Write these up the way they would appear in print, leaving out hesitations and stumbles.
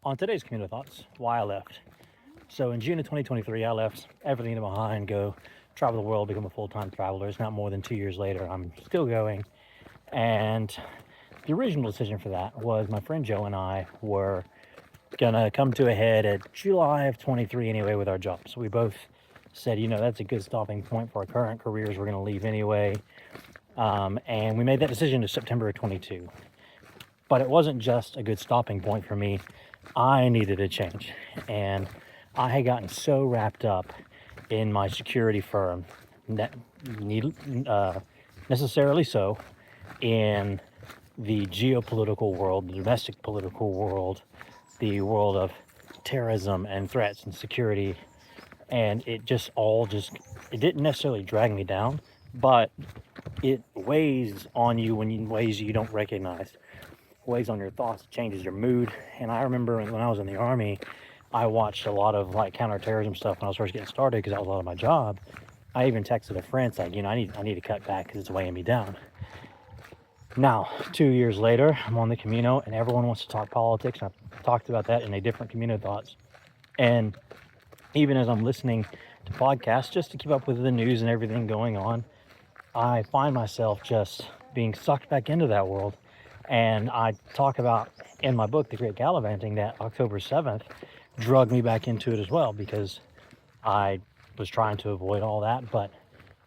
On today's Camino Thoughts, why I left. So in June of 2023, I left everything behind, go travel the world, become a full-time traveler. It's not more than 2 years later, I'm still going. And the original decision for that was my friend Joe and I were gonna come to a head at July of 23 anyway with our jobs. So we both said, that's a good stopping point for our current careers. We're gonna leave anyway. And we made that decision to September of 22. But it wasn't just a good stopping point for me. I needed a change. And I had gotten so wrapped up in my security firm, necessarily so, in the geopolitical world, the domestic political world, the world of terrorism and threats and security. And it didn't necessarily drag me down, but it weighs on you in ways you don't recognize. Weighs on your thoughts, changes your mood. And I remember when I was in the Army, I watched a lot of counterterrorism stuff when I was first getting started because that was a lot of my job. I even texted a friend saying, I need to cut back because it's weighing me down. Now, 2 years later, I'm on the Camino and everyone wants to talk politics. And I've talked about that in a different Camino Thoughts. And even as I'm listening to podcasts just to keep up with the news and everything going on, I find myself just being sucked back into that world. And I talk about in my book, The Great Gallivanting, that October 7th drug me back into it as well, because I was trying to avoid all that, but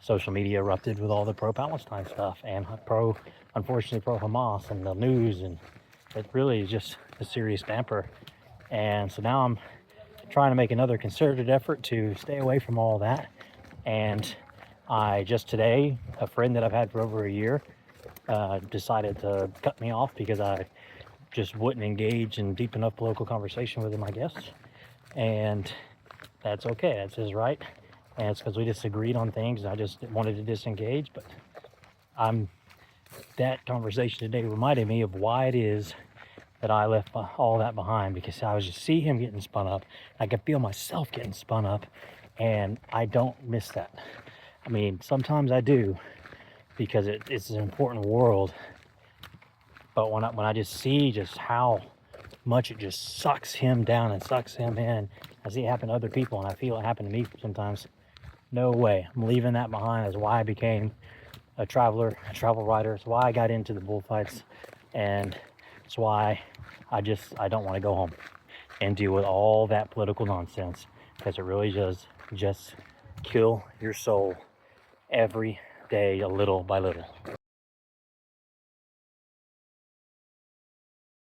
social media erupted with all the pro-Palestine stuff and unfortunately pro-Hamas and the news, and it really is just a serious damper. And so now I'm trying to make another concerted effort to stay away from all that. And I just today, a friend that I've had for over a year, decided to cut me off because I just wouldn't engage in deep enough political conversation with him, I guess. And that's okay, that's his right. And it's because we disagreed on things and I just wanted to disengage. But that conversation today reminded me of why it is that I left all that behind, because I was just see him getting spun up. I could feel myself getting spun up, and I don't miss that. I mean, sometimes I do, because it's an important world. But when I just see just how much it just sucks him down and sucks him in, I see it happen to other people, and I feel it happen to me sometimes. No way, I'm leaving that behind. That's why I became a travel writer. It's why I got into the bullfights, and it's why I don't want to go home and deal with all that political nonsense, because it really does just kill your soul every day, a little by little.